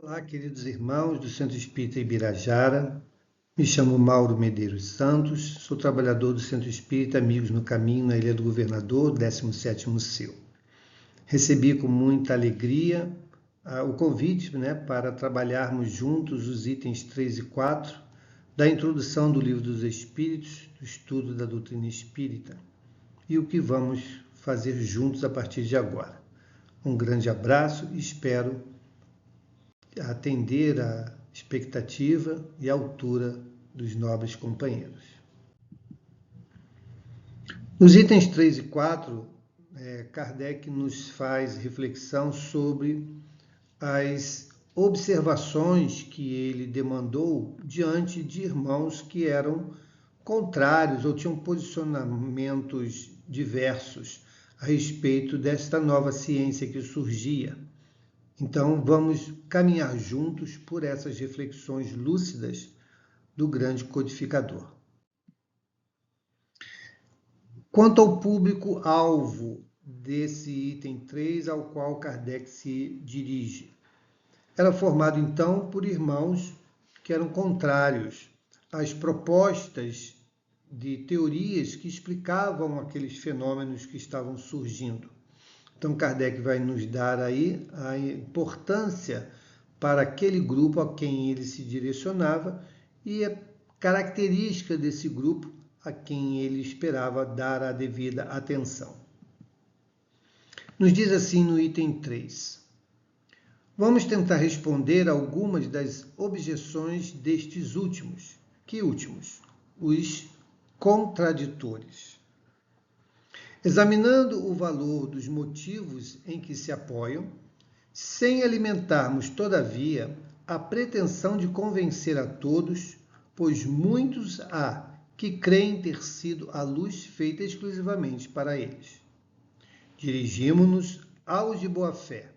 Olá, queridos irmãos do Centro Espírita Ibirajara. Me chamo Mauro Medeiros Santos, sou trabalhador do Centro Espírita Amigos no Caminho, na Ilha do Governador, 17º CEU. Recebi com muita alegria o convite para trabalharmos juntos os itens 3 e 4 da introdução do Livro dos Espíritos, do estudo da doutrina espírita, e o que vamos fazer juntos a partir de agora. Um grande abraço e espero atender à expectativa e à altura dos nobres companheiros. Nos itens 3 e 4, Kardec nos faz reflexão sobre as observações que ele demandou diante de irmãos que eram contrários ou tinham posicionamentos diversos a respeito desta nova ciência que surgia. Então, vamos caminhar juntos por essas reflexões lúcidas do grande codificador. Quanto ao público-alvo desse item 3 ao qual Kardec se dirige, era formado, então, por irmãos que eram contrários às propostas de teorias que explicavam aqueles fenômenos que estavam surgindo. Então, Kardec vai nos dar aí a importância para aquele grupo a quem ele se direcionava e a característica desse grupo a quem ele esperava dar a devida atenção. Nos diz assim no item 3. Vamos tentar responder algumas das objeções destes últimos. Que últimos? Os contraditores. Examinando o valor dos motivos em que se apoiam, sem alimentarmos, todavia, a pretensão de convencer a todos, pois muitos há que creem ter sido a luz feita exclusivamente para eles. Dirigimo-nos aos de boa fé,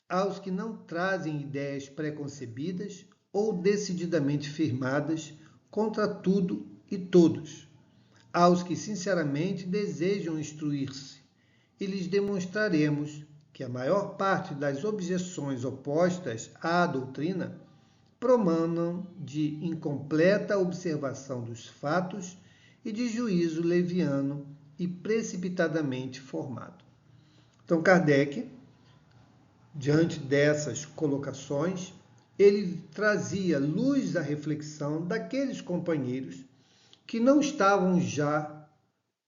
aos que não trazem ideias preconcebidas ou decididamente firmadas contra tudo e todos, aos que sinceramente desejam instruir-se, e lhes demonstraremos que a maior parte das objeções opostas à doutrina promanam de incompleta observação dos fatos e de juízo leviano e precipitadamente formado. Então, Kardec, diante dessas colocações, ele trazia luz à reflexão daqueles companheiros que não estavam já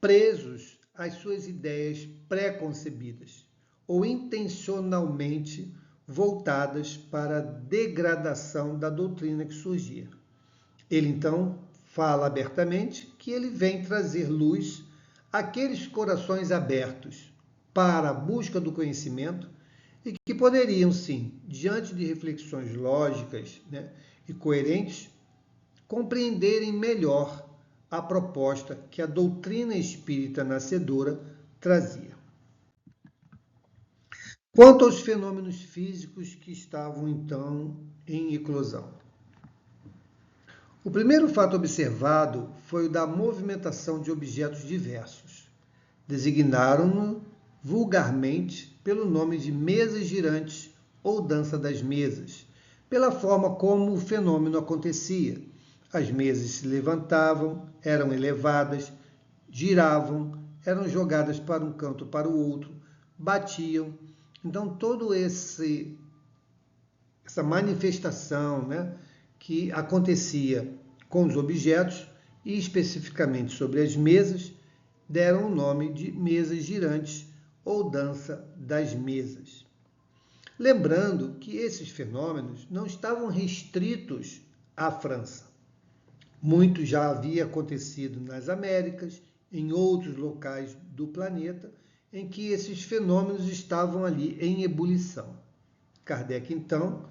presos às suas ideias pré-concebidas ou intencionalmente voltadas para a degradação da doutrina que surgia. Ele, então, fala abertamente que ele vem trazer luz àqueles corações abertos para a busca do conhecimento e que poderiam, sim, diante de reflexões lógicas e coerentes, compreenderem melhor a proposta que a doutrina espírita nascedora trazia. Quanto aos fenômenos físicos que estavam, então, em eclosão. O primeiro fato observado foi o da movimentação de objetos diversos. Designaram-no vulgarmente pelo nome de mesas girantes ou dança das mesas, pela forma como o fenômeno acontecia. As mesas se levantavam, eram elevadas, giravam, eram jogadas para um canto ou para o outro, batiam. Então, toda essa manifestação que acontecia com os objetos, e especificamente sobre as mesas, deram o nome de mesas girantes ou dança das mesas. Lembrando que esses fenômenos não estavam restritos à França. Muito já havia acontecido nas Américas, em outros locais do planeta, em que esses fenômenos estavam ali em ebulição. Kardec, então,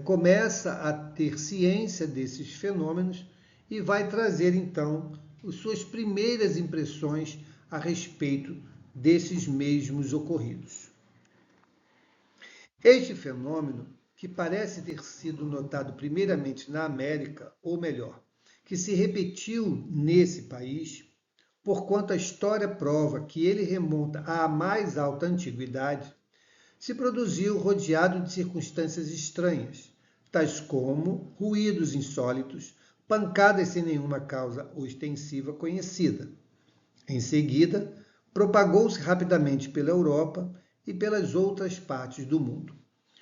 começa a ter ciência desses fenômenos e vai trazer, então, as suas primeiras impressões a respeito desses mesmos ocorridos. Este fenômeno, que parece ter sido notado primeiramente na América, ou melhor, que se repetiu nesse país, porquanto a história prova que ele remonta à mais alta antiguidade, se produziu rodeado de circunstâncias estranhas, tais como ruídos insólitos, pancadas sem nenhuma causa ostensiva conhecida. Em seguida, propagou-se rapidamente pela Europa e pelas outras partes do mundo.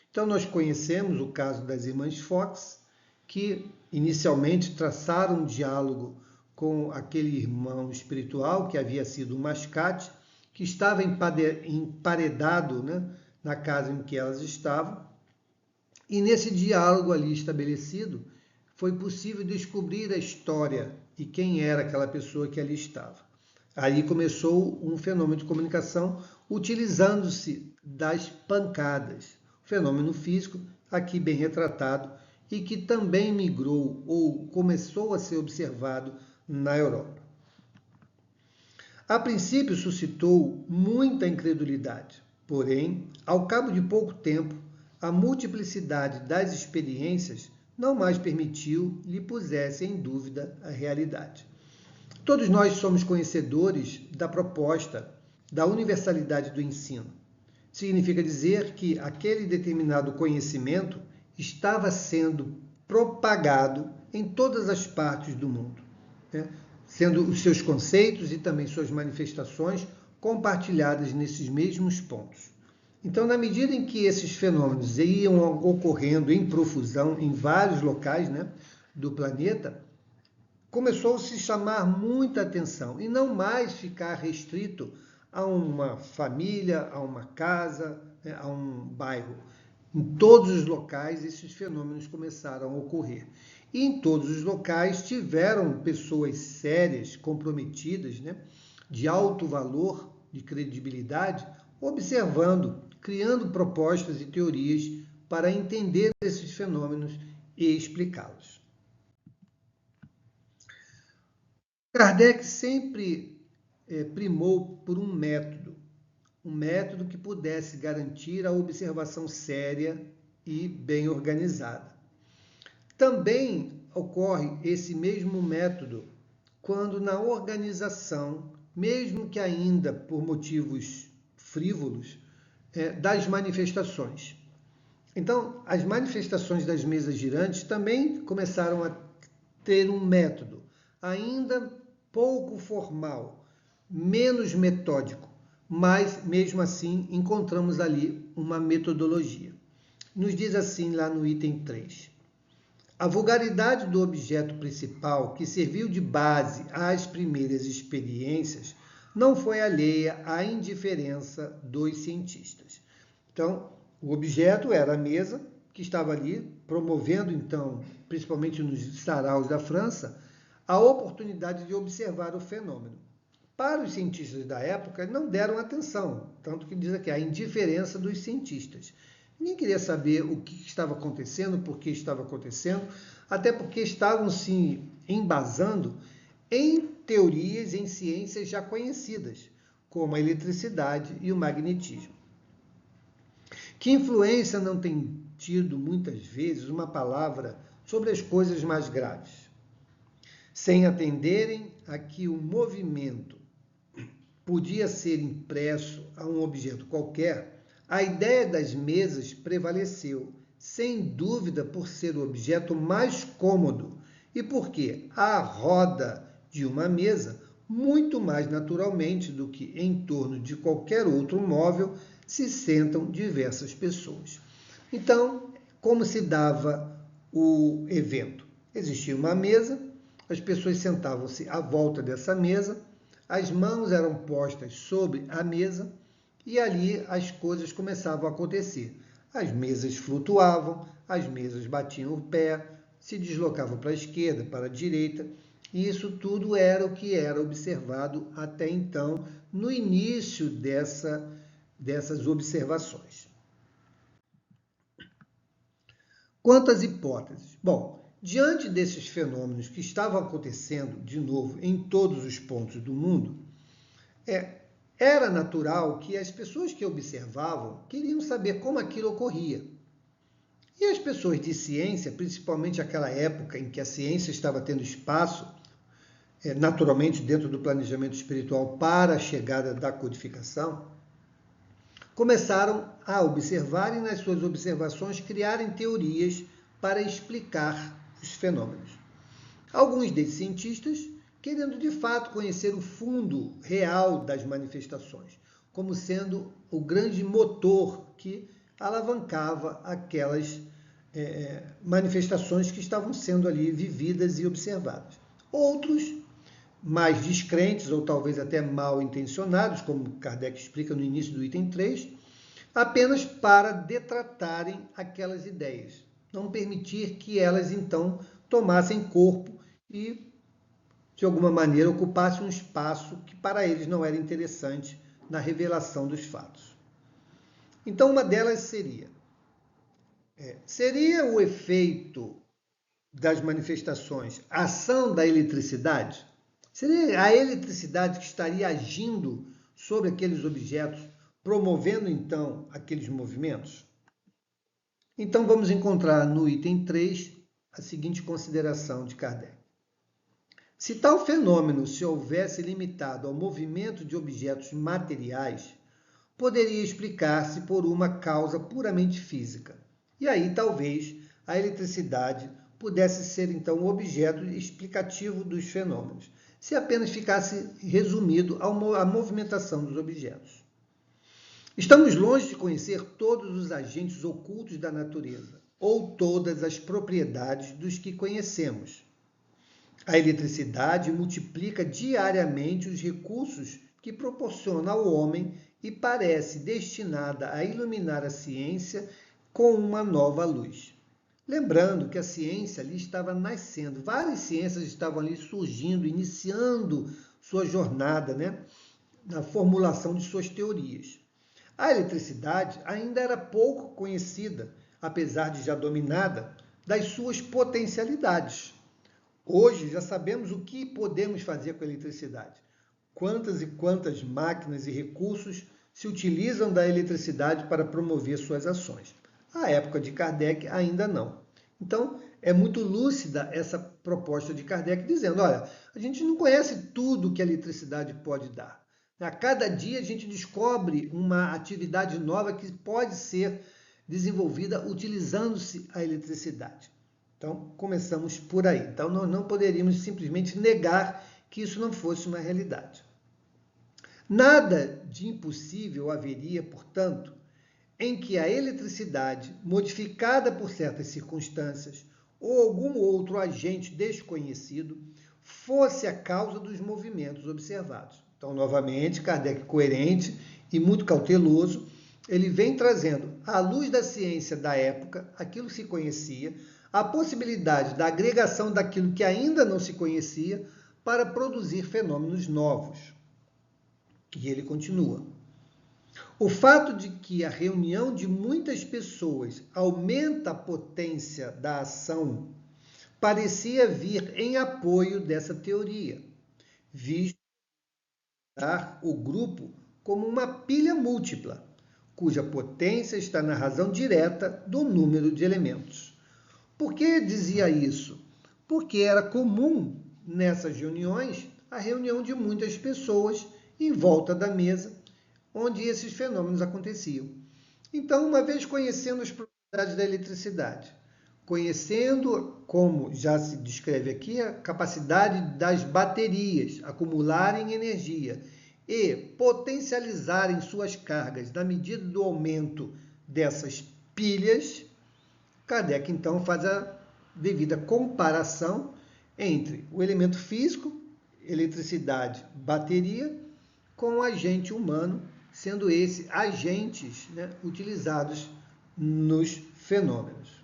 Então, nós conhecemos o caso das irmãs Fox, que inicialmente traçaram um diálogo com aquele irmão espiritual que havia sido um mascate, que estava emparedado, né, na casa em que elas estavam. E nesse diálogo ali estabelecido, foi possível descobrir a história e quem era aquela pessoa que ali estava. Aí começou um fenômeno de comunicação utilizando-se das pancadas. Fenômeno físico, aqui bem retratado, e que também migrou ou começou a ser observado na Europa. A princípio suscitou muita incredulidade, porém, ao cabo de pouco tempo, a multiplicidade das experiências não mais permitiu lhe pusesse em dúvida a realidade. Todos nós somos conhecedores da proposta da universalidade do ensino. Significa dizer que aquele determinado conhecimento estava sendo propagado em todas as partes do mundo, né? Sendo os seus conceitos e também suas manifestações compartilhadas nesses mesmos pontos. Então, na medida em que esses fenômenos iam ocorrendo em profusão em vários locais, né, do planeta, começou a se chamar muita atenção e não mais ficar restrito a uma família, a uma casa, né, a um bairro. Em todos os locais, esses fenômenos começaram a ocorrer. E em todos os locais tiveram pessoas sérias, comprometidas, né, de alto valor, de credibilidade, observando, criando propostas e teorias para entender esses fenômenos e explicá-los. Kardec sempre primou por um método que pudesse garantir a observação séria e bem organizada. Também ocorre esse mesmo método quando na organização, mesmo que ainda por motivos frívolos, das manifestações. Então, as manifestações das mesas girantes também começaram a ter um método, ainda pouco formal, menos metódico, mas mesmo assim encontramos ali uma metodologia. Nos diz assim lá no item 3. A vulgaridade do objeto principal, que serviu de base às primeiras experiências, não foi alheia à indiferença dos cientistas. Então, o objeto era a mesa, que estava ali, promovendo, então, principalmente nos saraus da França, a oportunidade de observar o fenômeno. Para os cientistas da época, não deram atenção, tanto que diz aqui a indiferença dos cientistas. Ninguém queria saber o que estava acontecendo, por que estava acontecendo, até porque estavam se embasando em teorias, em ciências já conhecidas, como a eletricidade e o magnetismo. Que influência não tem tido, muitas vezes, uma palavra sobre as coisas mais graves, sem atenderem a que o movimento podia ser impresso a um objeto qualquer, a ideia das mesas prevaleceu, sem dúvida por ser o objeto mais cômodo e porque à roda de uma mesa, muito mais naturalmente do que em torno de qualquer outro móvel, se sentam diversas pessoas. Então, como se dava o evento? Existia uma mesa, as pessoas sentavam-se à volta dessa mesa, as mãos eram postas sobre a mesa e ali as coisas começavam a acontecer. As mesas flutuavam, as mesas batiam o pé, se deslocavam para a esquerda, para a direita, e isso tudo era o que era observado até então, no início dessas observações. Quanto às hipóteses? Bom, diante desses fenômenos que estavam acontecendo, de novo, em todos os pontos do mundo, era natural que as pessoas que observavam queriam saber como aquilo ocorria. E as pessoas de ciência, principalmente aquela época em que a ciência estava tendo espaço, naturalmente dentro do planejamento espiritual para a chegada da codificação, começaram a observar e nas suas observações criarem teorias para explicar os fenômenos. Alguns desses cientistas querendo de fato conhecer o fundo real das manifestações, como sendo o grande motor que alavancava aquelas manifestações que estavam sendo ali vividas e observadas. Outros, mais descrentes ou talvez até mal intencionados, como Kardec explica no início do item 3, apenas para detratarem aquelas ideias, não permitir que elas então tomassem corpo e de alguma maneira ocupasse um espaço que para eles não era interessante na revelação dos fatos. Então, uma delas seria o efeito das manifestações a ação da eletricidade? Seria a eletricidade que estaria agindo sobre aqueles objetos, promovendo então aqueles movimentos? Então, vamos encontrar no item 3 a seguinte consideração de Kardec. Se tal fenômeno se houvesse limitado ao movimento de objetos materiais, poderia explicar-se por uma causa puramente física. E aí, talvez, a eletricidade pudesse ser, então, o objeto explicativo dos fenômenos, se apenas ficasse resumido à movimentação dos objetos. Estamos longe de conhecer todos os agentes ocultos da natureza, ou todas as propriedades dos que conhecemos. A eletricidade multiplica diariamente os recursos que proporciona ao homem e parece destinada a iluminar a ciência com uma nova luz. Lembrando que a ciência ali estava nascendo, várias ciências estavam ali surgindo, iniciando sua jornada, na formulação de suas teorias. A eletricidade ainda era pouco conhecida, apesar de já dominada, das suas potencialidades. Hoje já sabemos o que podemos fazer com a eletricidade. Quantas e quantas máquinas e recursos se utilizam da eletricidade para promover suas ações. À época de Kardec, ainda não. Então, é muito lúcida essa proposta de Kardec, dizendo, olha, a gente não conhece tudo que a eletricidade pode dar. A cada dia a gente descobre uma atividade nova que pode ser desenvolvida utilizando-se a eletricidade. Então, começamos por aí. Então, nós não poderíamos simplesmente negar que isso não fosse uma realidade. Nada de impossível haveria, portanto, em que a eletricidade, modificada por certas circunstâncias ou algum outro agente desconhecido, fosse a causa dos movimentos observados. Então, novamente, Kardec, coerente e muito cauteloso, ele vem trazendo, à luz da ciência da época, aquilo que se conhecia, a possibilidade da agregação daquilo que ainda não se conhecia para produzir fenômenos novos. E ele continua. O fato de que a reunião de muitas pessoas aumenta a potência da ação parecia vir em apoio dessa teoria, visto o grupo como uma pilha múltipla, cuja potência está na razão direta do número de elementos. Por que dizia isso? Porque era comum nessas reuniões a reunião de muitas pessoas em volta da mesa onde esses fenômenos aconteciam. Então, uma vez conhecendo as propriedades da eletricidade, conhecendo, como já se descreve aqui, a capacidade das baterias acumularem energia e potencializarem suas cargas na medida do aumento dessas pilhas, Kardec, então, faz a devida comparação entre o elemento físico, eletricidade, bateria, com o agente humano, sendo esses agentes utilizados nos fenômenos.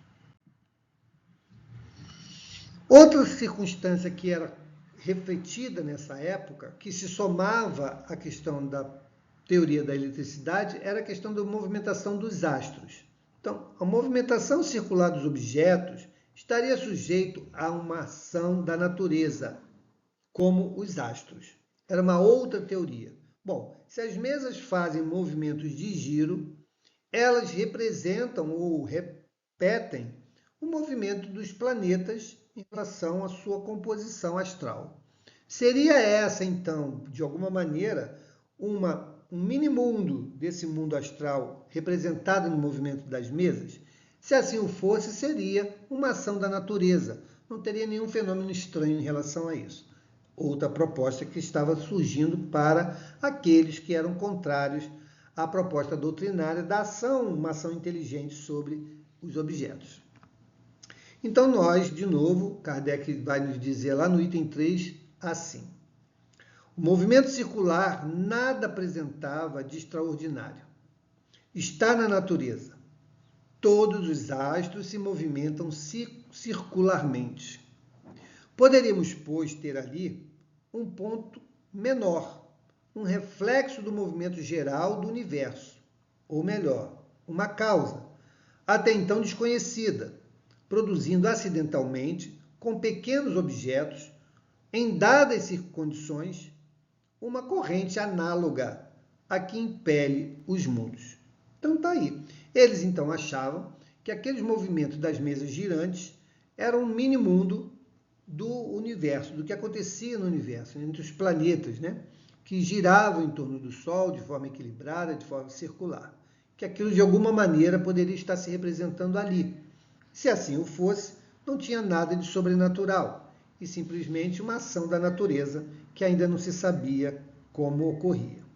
Outra circunstância que era refletida nessa época, que se somava à questão da teoria da eletricidade, era a questão da movimentação dos astros. Então, a movimentação circular dos objetos estaria sujeito a uma ação da natureza, como os astros. Era uma outra teoria. Bom, se as mesas fazem movimentos de giro, elas representam ou repetem o movimento dos planetas em relação à sua composição astral. Seria essa, então, de alguma maneira, um mini-mundo desse mundo astral representado no movimento das mesas? Se assim o fosse, seria uma ação da natureza. Não teria nenhum fenômeno estranho em relação a isso. Outra proposta que estava surgindo para aqueles que eram contrários à proposta doutrinária da ação, uma ação inteligente sobre os objetos. Então nós, de novo, Kardec vai nos dizer lá no item 3, assim. O movimento circular nada apresentava de extraordinário. Está na natureza. Todos os astros se movimentam circularmente. Poderíamos, pois, ter ali um ponto menor, um reflexo do movimento geral do universo, ou melhor, uma causa, até então desconhecida, produzindo acidentalmente, com pequenos objetos, em dadas condições, uma corrente análoga a que impele os mundos. Então está aí. Eles então achavam que aqueles movimentos das mesas girantes eram um mini-mundo do universo, do que acontecia no universo, entre os planetas, né? Que giravam em torno do Sol de forma equilibrada, de forma circular. Que aquilo de alguma maneira poderia estar se representando ali. Se assim o fosse, não tinha nada de sobrenatural, e simplesmente uma ação da natureza que ainda não se sabia como ocorria.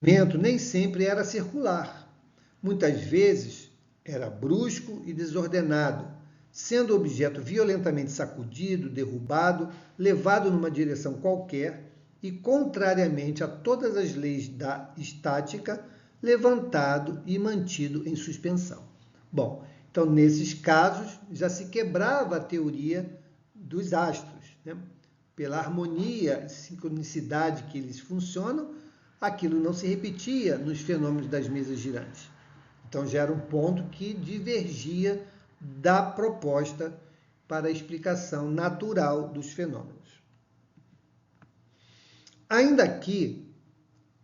O movimento nem sempre era circular. Muitas vezes era brusco e desordenado, sendo o objeto violentamente sacudido, derrubado, levado numa direção qualquer e, contrariamente a todas as leis da estática, levantado e mantido em suspensão. Bom, então nesses casos já se quebrava a teoria dos astros, né? Pela harmonia e sincronicidade que eles funcionam, aquilo não se repetia nos fenômenos das mesas girantes. Então já era um ponto que divergia da proposta para a explicação natural dos fenômenos. Ainda que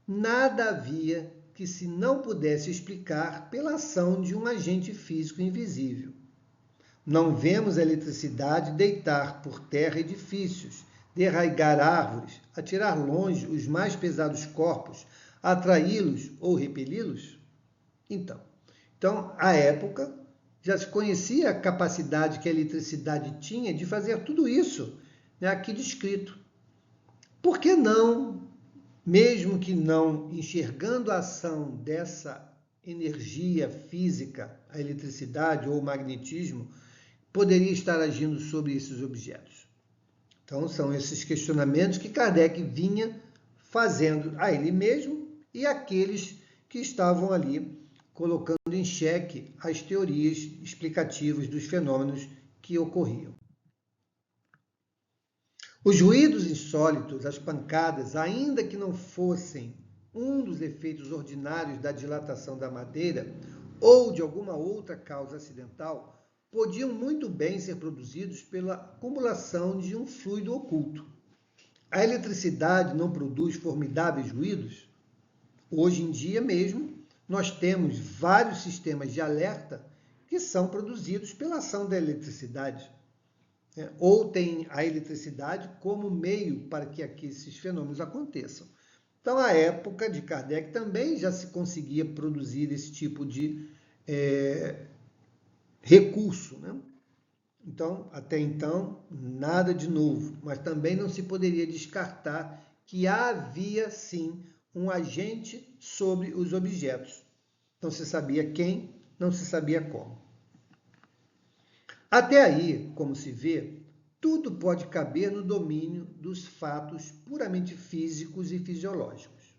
nada havia que se não pudesse explicar pela ação de um agente físico invisível. Não vemos a eletricidade deitar por terra edifícios, derraigar árvores, atirar longe os mais pesados corpos, atraí-los ou repeli-los? Então, à época, já se conhecia a capacidade que a eletricidade tinha de fazer tudo isso, né, aqui descrito. Por que não, mesmo que não enxergando a ação dessa energia física, a eletricidade ou o magnetismo, poderia estar agindo sobre esses objetos? Então, são esses questionamentos que Kardec vinha fazendo a ele mesmo e àqueles que estavam ali colocando em xeque as teorias explicativas dos fenômenos que ocorriam. Os ruídos insólitos, as pancadas, ainda que não fossem um dos efeitos ordinários da dilatação da madeira ou de alguma outra causa acidental, podiam muito bem ser produzidos pela acumulação de um fluido oculto. A eletricidade não produz formidáveis ruídos? Hoje em dia mesmo, nós temos vários sistemas de alerta que são produzidos pela ação da eletricidade. Ou tem a eletricidade como meio para que esses fenômenos aconteçam. Então, à época de Kardec também já se conseguia produzir esse tipo de recurso, né? Então, até então, nada de novo, mas também não se poderia descartar que havia, sim, um agente sobre os objetos. Não se sabia quem, não se sabia como. Até aí, como se vê, tudo pode caber no domínio dos fatos puramente físicos e fisiológicos.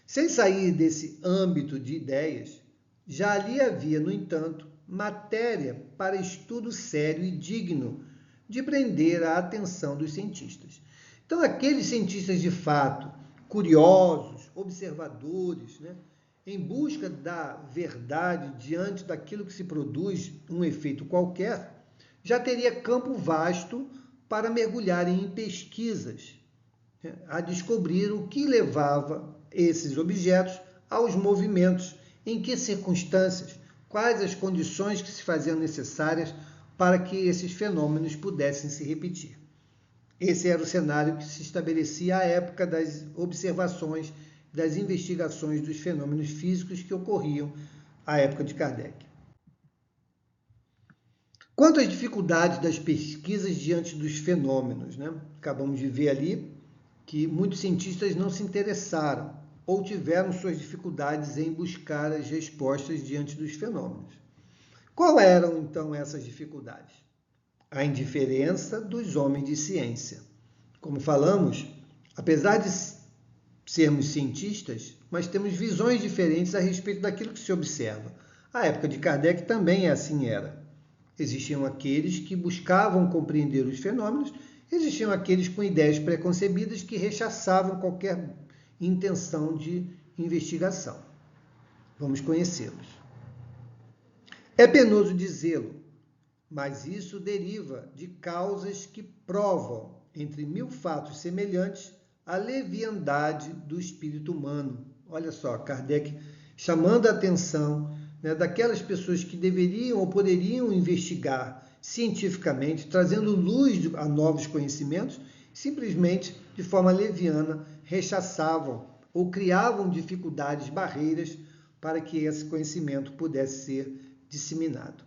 Sem sair desse âmbito de ideias, já ali havia, no entanto, matéria para estudo sério e digno de prender a atenção dos cientistas. Então, aqueles cientistas de fato, curiosos, observadores, né, em busca da verdade diante daquilo que se produz, um efeito qualquer, já teria campo vasto para mergulharem em pesquisas, né, a descobrir o que levava esses objetos aos movimentos, em que circunstâncias, quais as condições que se faziam necessárias para que esses fenômenos pudessem se repetir. Esse era o cenário que se estabelecia à época das observações, das investigações dos fenômenos físicos que ocorriam à época de Kardec. Quanto às dificuldades das pesquisas diante dos fenômenos, né? Acabamos de ver ali que muitos cientistas não se interessaram ou tiveram suas dificuldades em buscar as respostas diante dos fenômenos. Qual eram, então, essas dificuldades? A indiferença dos homens de ciência. Como falamos, apesar de sermos cientistas, mas temos visões diferentes a respeito daquilo que se observa. A época de Kardec também assim era. Existiam aqueles que buscavam compreender os fenômenos, existiam aqueles com ideias preconcebidas que rechaçavam qualquer intenção de investigação. Vamos conhecê-los. É penoso dizê-lo, mas isso deriva de causas que provam, entre mil fatos semelhantes, a leviandade do espírito humano. Olha só, Kardec chamando a atenção, né, daquelas pessoas que deveriam ou poderiam investigar cientificamente, trazendo luz a novos conhecimentos, simplesmente, de forma leviana, rechaçavam ou criavam dificuldades, barreiras, para que esse conhecimento pudesse ser disseminado.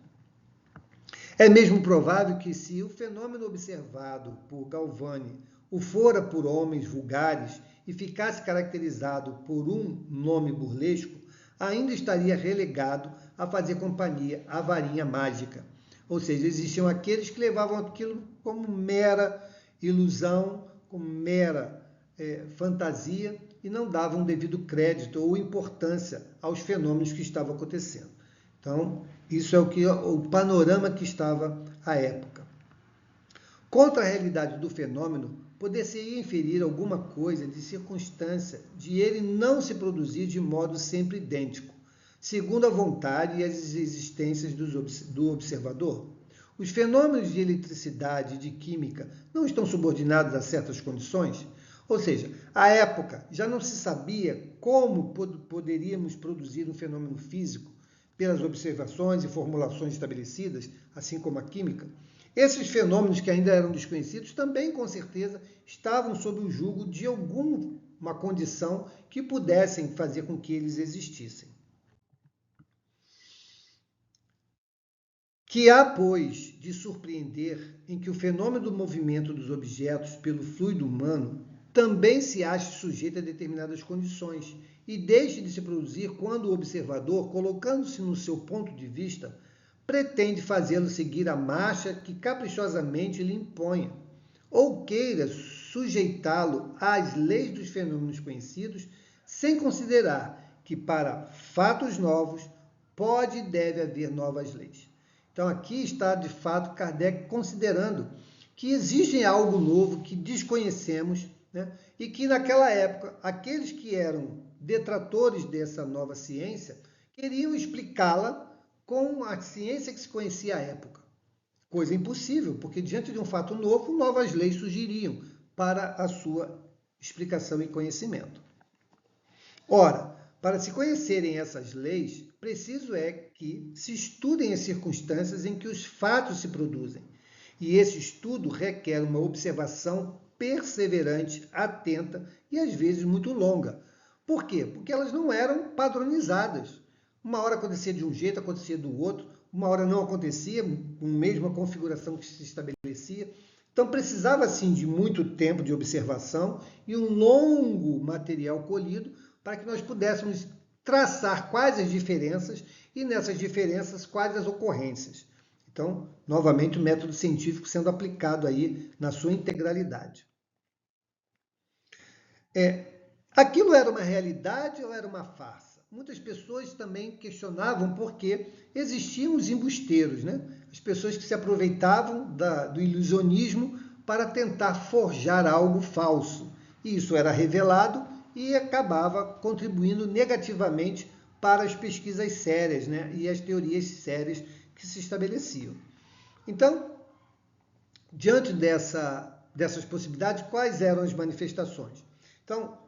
É mesmo provável que, se o fenômeno observado por Galvani o fora por homens vulgares e ficasse caracterizado por um nome burlesco, ainda estaria relegado a fazer companhia à varinha mágica. Ou seja, existiam aqueles que levavam aquilo como mera ilusão, como mera fantasia, e não davam devido crédito ou importância aos fenômenos que estavam acontecendo. Então, isso é o panorama que estava à época. Contra a realidade do fenômeno, poder-se-ia inferir alguma coisa de circunstância de ele não se produzir de modo sempre idêntico, segundo a vontade e as existências do observador. Os fenômenos de eletricidade e de química não estão subordinados a certas condições? Ou seja, à época já não se sabia como poderíamos produzir um fenômeno físico pelas observações e formulações estabelecidas, assim como a química. Esses fenômenos que ainda eram desconhecidos também, com certeza, estavam sob o jugo de alguma condição que pudessem fazer com que eles existissem. Que há, pois, de surpreender em que o fenômeno do movimento dos objetos pelo fluido humano também se ache sujeito a determinadas condições e deixe de se produzir quando o observador, colocando-se no seu ponto de vista, pretende fazê-lo seguir a marcha que caprichosamente lhe imponha, ou queira sujeitá-lo às leis dos fenômenos conhecidos, sem considerar que para fatos novos pode e deve haver novas leis. Então aqui está, de fato, Kardec considerando que existe algo novo que desconhecemos, né? E que naquela época, aqueles que eram detratores dessa nova ciência queriam explicá-la com a ciência que se conhecia à época. Coisa impossível, porque diante de um fato novo, novas leis surgiriam para a sua explicação e conhecimento. Ora, para se conhecerem essas leis, preciso é que se estudem as circunstâncias em que os fatos se produzem. E esse estudo requer uma observação perseverante, atenta e às vezes muito longa. Por quê? Porque elas não eram padronizadas. Uma hora acontecia de um jeito, acontecia do outro, uma hora não acontecia, com a mesma configuração que se estabelecia. Então precisava sim de muito tempo de observação e um longo material colhido para que nós pudéssemos traçar quais as diferenças e nessas diferenças quais as ocorrências. Então, novamente, o método científico sendo aplicado aí na sua integralidade. Aquilo era uma realidade ou era uma farsa? Muitas pessoas também questionavam porque existiam os embusteiros, né? As pessoas que se aproveitavam do ilusionismo para tentar forjar algo falso. E isso era revelado e acabava contribuindo negativamente para as pesquisas sérias, né? E as teorias sérias que se estabeleciam. Então, diante dessas possibilidades, quais eram as manifestações? Então,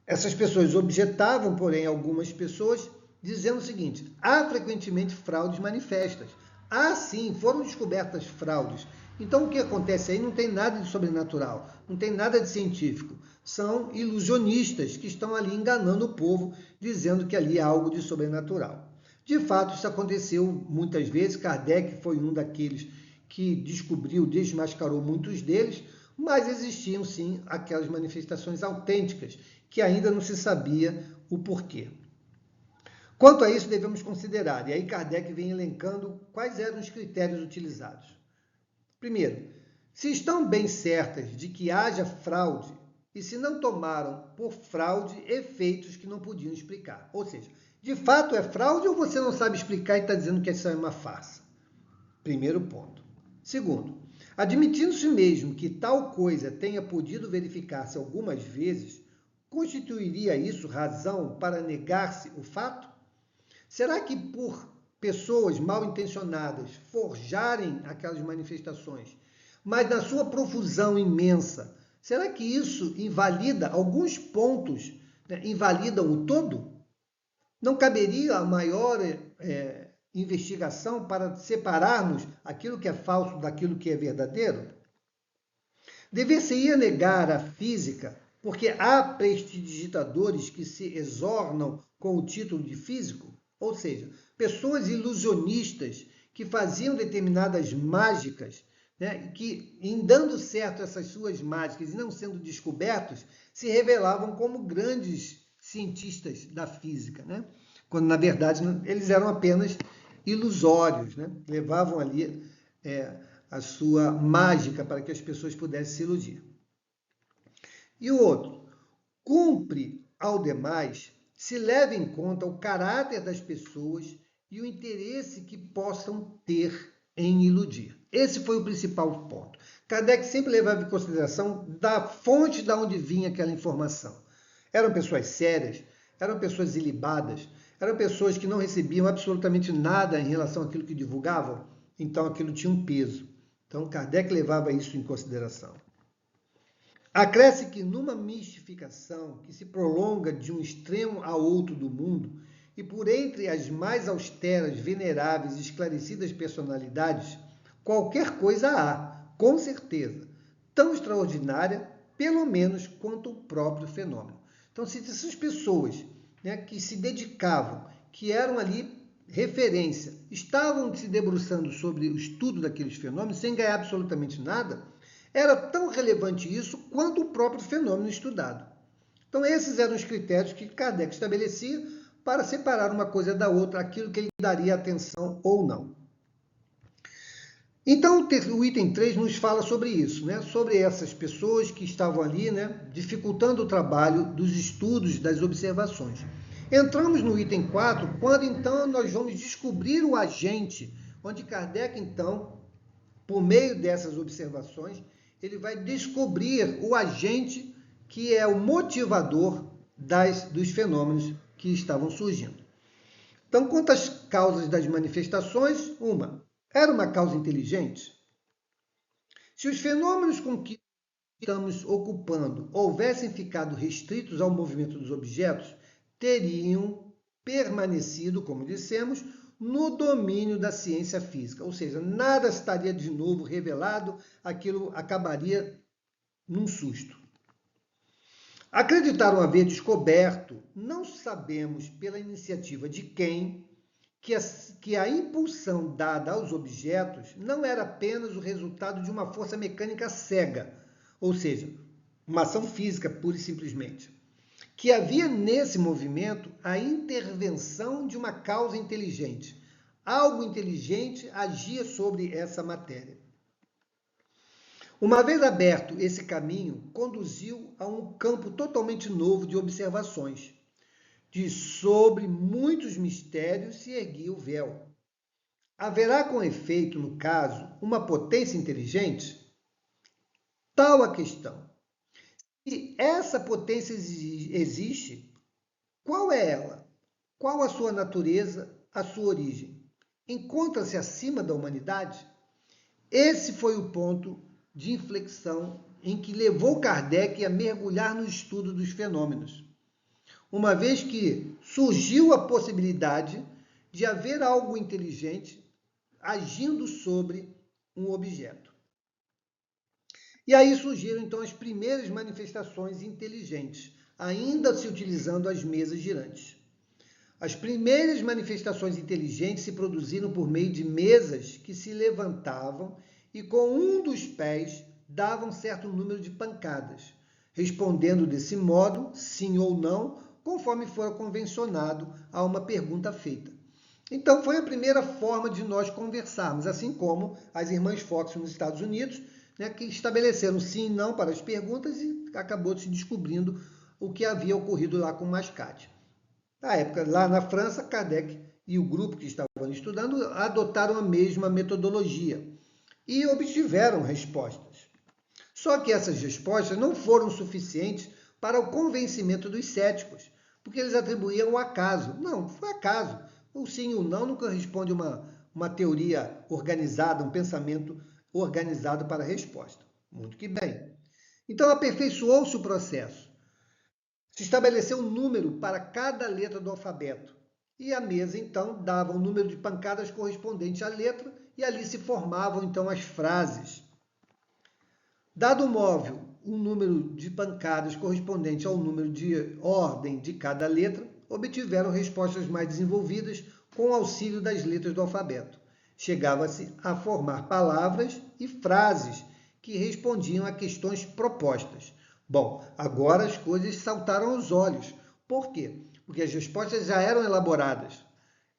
essas pessoas objetavam, porém, algumas pessoas, dizendo o seguinte: há frequentemente fraudes manifestas. Ah, sim, foram descobertas fraudes. Então, o que acontece aí não tem nada de sobrenatural, não tem nada de científico. São ilusionistas que estão ali enganando o povo, dizendo que ali há algo de sobrenatural. De fato, isso aconteceu muitas vezes. Kardec foi um daqueles que descobriu, desmascarou muitos deles, mas existiam sim aquelas manifestações autênticas que ainda não se sabia o porquê. Quanto a isso, devemos considerar, e aí Kardec vem elencando quais eram os critérios utilizados. Primeiro, se estão bem certas de que haja fraude e se não tomaram por fraude efeitos que não podiam explicar. Ou seja, de fato é fraude ou você não sabe explicar e está dizendo que isso é uma farsa? Primeiro ponto. Segundo, admitindo-se mesmo que tal coisa tenha podido verificar-se algumas vezes, constituiria isso razão para negar-se o fato? Será que por pessoas mal intencionadas forjarem aquelas manifestações, mas na sua profusão imensa, será que isso invalida alguns pontos, né, invalidam o todo? Não caberia a maior investigação para separarmos aquilo que é falso daquilo que é verdadeiro? Dever-se-ia negar a física, porque há prestidigitadores que se exornam com o título de físico? Ou seja, pessoas ilusionistas que faziam determinadas mágicas, né, que, em dando certo essas suas mágicas e não sendo descobertos, se revelavam como grandes cientistas da física, né? Quando, na verdade, eles eram apenas ilusórios, né? Levavam ali a sua mágica para que as pessoas pudessem se iludir. E o outro, cumpre ao demais se leva em conta o caráter das pessoas e o interesse que possam ter em iludir. Esse foi o principal ponto. Kardec sempre levava em consideração da fonte de onde vinha aquela informação. Eram pessoas sérias, eram pessoas ilibadas, eram pessoas que não recebiam absolutamente nada em relação àquilo que divulgavam, então aquilo tinha um peso. Então Kardec levava isso em consideração. Acresce que numa mistificação que se prolonga de um extremo a outro do mundo, e por entre as mais austeras, veneráveis e esclarecidas personalidades, qualquer coisa há, com certeza, tão extraordinária, pelo menos, quanto o próprio fenômeno. Então, se essas pessoas, né, que se dedicavam, que eram ali referência, estavam se debruçando sobre o estudo daqueles fenômenos, sem ganhar absolutamente nada, era tão relevante isso quanto o próprio fenômeno estudado. Então, esses eram os critérios que Kardec estabelecia para separar uma coisa da outra, aquilo que ele daria atenção ou não. Então, o item 3 nos fala sobre isso, né? Sobre essas pessoas que estavam ali, né, dificultando o trabalho dos estudos, das observações. Entramos no item 4, quando então nós vamos descobrir o agente, onde Kardec, então, por meio dessas observações, ele vai descobrir o agente que é o motivador dos fenômenos que estavam surgindo. Então, quanto às causas das manifestações, era uma causa inteligente? Se os fenômenos com que estamos ocupando houvessem ficado restritos ao movimento dos objetos, teriam permanecido, como dissemos, no domínio da ciência física, ou seja, nada estaria de novo revelado, aquilo acabaria num susto. Acreditaram haver descoberto, não sabemos pela iniciativa de quem, que a impulsão dada aos objetos não era apenas o resultado de uma força mecânica cega, ou seja, uma ação física pura e simplesmente, que havia nesse movimento a intervenção de uma causa inteligente. Algo inteligente agia sobre essa matéria. Uma vez aberto esse caminho, conduziu a um campo totalmente novo de observações. De sobre muitos mistérios se erguia o véu. Haverá com efeito, no caso, uma potência inteligente? Tal a questão. Se essa potência existe, qual é ela? Qual a sua natureza, a sua origem? Encontra-se acima da humanidade? Esse foi o ponto de inflexão em que levou Kardec a mergulhar no estudo dos fenômenos, uma vez que surgiu a possibilidade de haver algo inteligente agindo sobre um objeto. E aí surgiram então as primeiras manifestações inteligentes, ainda se utilizando as mesas girantes. As primeiras manifestações inteligentes se produziram por meio de mesas que se levantavam e com um dos pés davam certo número de pancadas, respondendo desse modo, sim ou não, conforme fora convencionado a uma pergunta feita. Então, foi a primeira forma de nós conversarmos, assim como as irmãs Fox nos Estados Unidos, né, que estabeleceram sim e não para as perguntas e acabou se descobrindo o que havia ocorrido lá com o mascate. Na época, lá na França, Kardec e o grupo que estavam estudando adotaram a mesma metodologia e obtiveram respostas. Só que essas respostas não foram suficientes para o convencimento dos céticos, porque eles atribuíam o acaso. Não, foi acaso. O sim e o não não corresponde a uma teoria organizada, um pensamento organizado para a resposta. Muito que bem. Então, aperfeiçoou-se o processo. Se estabeleceu um número para cada letra do alfabeto. E a mesa, então, dava um número de pancadas correspondente à letra e ali se formavam, então, as frases. Dado o móvel um número de pancadas correspondente ao número de ordem de cada letra, obtiveram respostas mais desenvolvidas com o auxílio das letras do alfabeto. Chegava-se a formar palavras e frases que respondiam a questões propostas. Bom, agora as coisas saltaram aos olhos. Por quê? Porque as respostas já eram elaboradas.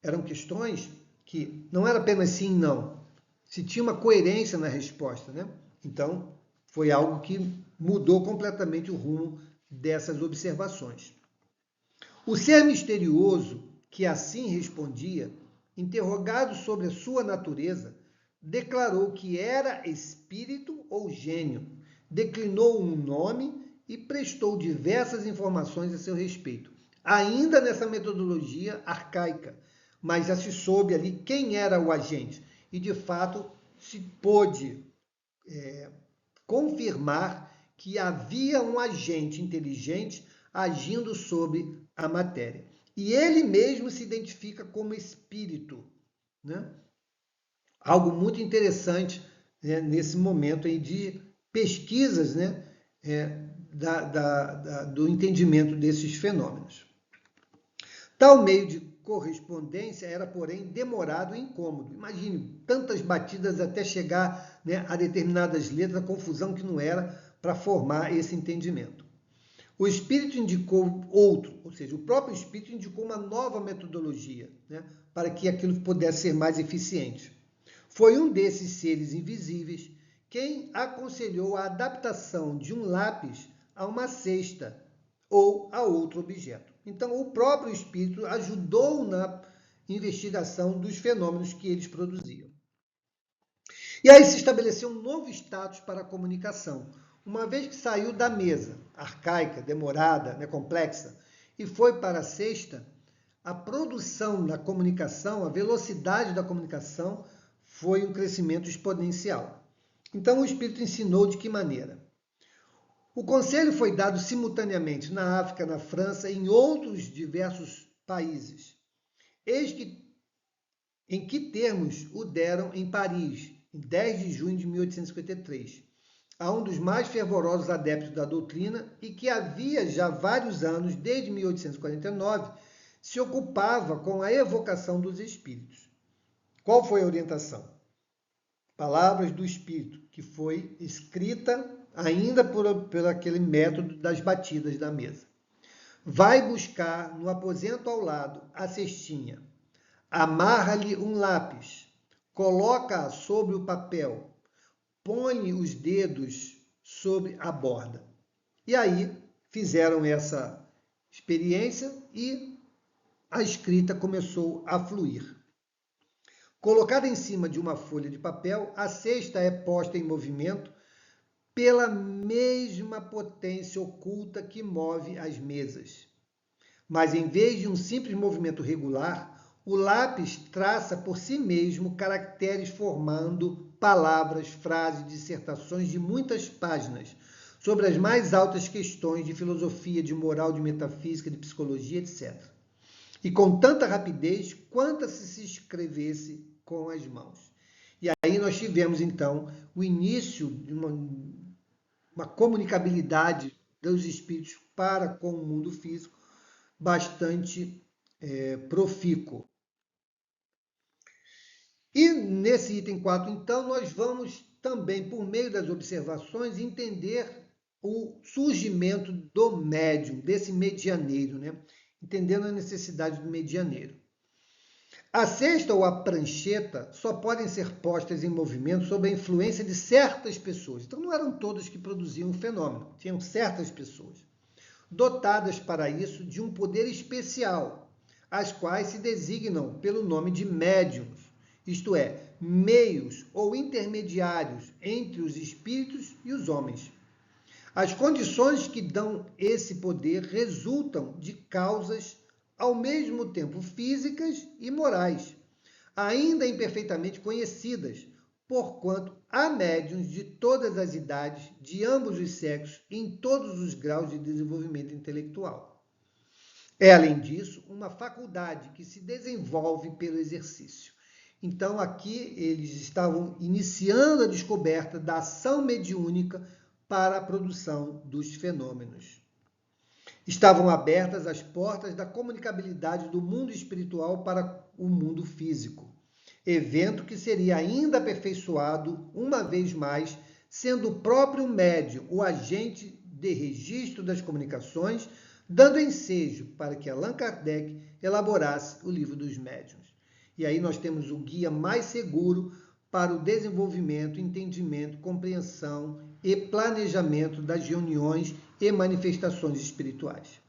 Eram questões que não era apenas sim e não. Se tinha uma coerência na resposta, né? Então, foi algo que mudou completamente o rumo dessas observações. O ser misterioso, que assim respondia, interrogado sobre a sua natureza, declarou que era espírito ou gênio, declinou um nome e prestou diversas informações a seu respeito, ainda nessa metodologia arcaica, mas já se soube ali quem era o agente e, de fato, se pôde confirmar que havia um agente inteligente agindo sobre a matéria. E ele mesmo se identifica como espírito, né? Algo muito interessante, né, nesse momento aí de pesquisas, né, do entendimento desses fenômenos. Tal meio de correspondência era, porém, demorado e incômodo. Imagine, tantas batidas até chegar, né, a determinadas letras, a confusão que não era para formar esse entendimento. O espírito indicou outro, ou seja, o próprio espírito indicou uma nova metodologia, né, para que aquilo pudesse ser mais eficiente. Foi um desses seres invisíveis quem aconselhou a adaptação de um lápis a uma cesta ou a outro objeto. Então, o próprio espírito ajudou na investigação dos fenômenos que eles produziam. E aí se estabeleceu um novo status para a comunicação, uma vez que saiu da mesa, arcaica, demorada, né, complexa, e foi para a cesta, a produção da comunicação, a velocidade da comunicação foi um crescimento exponencial. Então, o Espírito ensinou de que maneira? O conselho foi dado simultaneamente na África, na França e em outros diversos países. Eis que, em que termos o deram em Paris, em 10 de junho de 1853, a um dos mais fervorosos adeptos da doutrina e que havia já vários anos, desde 1849, se ocupava com a evocação dos espíritos. Qual foi a orientação? Palavras do Espírito, que foi escrita ainda por aquele método das batidas da mesa. Vai buscar no aposento ao lado a cestinha, amarra-lhe um lápis, coloca-a sobre o papel, põe os dedos sobre a borda. E aí fizeram essa experiência e a escrita começou a fluir. Colocada em cima de uma folha de papel, a cesta é posta em movimento pela mesma potência oculta que move as mesas. Mas em vez de um simples movimento regular, o lápis traça por si mesmo caracteres formando palavras, frases, dissertações de muitas páginas sobre as mais altas questões de filosofia, de moral, de metafísica, de psicologia, etc. E com tanta rapidez quanto se escrevesse com as mãos. E aí nós tivemos, então, o início de uma comunicabilidade dos espíritos para com o mundo físico bastante profícuo. E nesse item 4, então, nós vamos também, por meio das observações, entender o surgimento do médium, desse medianeiro, né? Entendendo a necessidade do medianeiro. A cesta ou a prancheta só podem ser postas em movimento sob a influência de certas pessoas. Então, não eram todas que produziam o fenômeno, tinham certas pessoas, dotadas para isso de um poder especial, as quais se designam pelo nome de médiuns, isto é, meios ou intermediários entre os espíritos e os homens. As condições que dão esse poder resultam de causas ao mesmo tempo físicas e morais, ainda imperfeitamente conhecidas, porquanto há médiuns de todas as idades, de ambos os sexos, em todos os graus de desenvolvimento intelectual. É, além disso, uma faculdade que se desenvolve pelo exercício. Então, aqui eles estavam iniciando a descoberta da ação mediúnica para a produção dos fenômenos. Estavam abertas as portas da comunicabilidade do mundo espiritual para o mundo físico, evento que seria ainda aperfeiçoado uma vez mais, sendo o próprio médium o agente de registro das comunicações, dando ensejo para que Allan Kardec elaborasse o Livro dos Médiuns. E aí nós temos o guia mais seguro para o desenvolvimento, entendimento, compreensão e planejamento das reuniões e manifestações espirituais.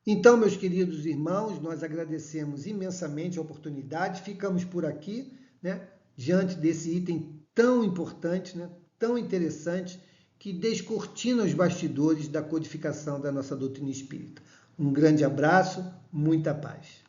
Então, meus queridos irmãos, nós agradecemos imensamente a oportunidade, ficamos por aqui, né, diante desse item tão importante, né, tão interessante, que descortina os bastidores da codificação da nossa doutrina espírita. Um grande abraço, muita paz.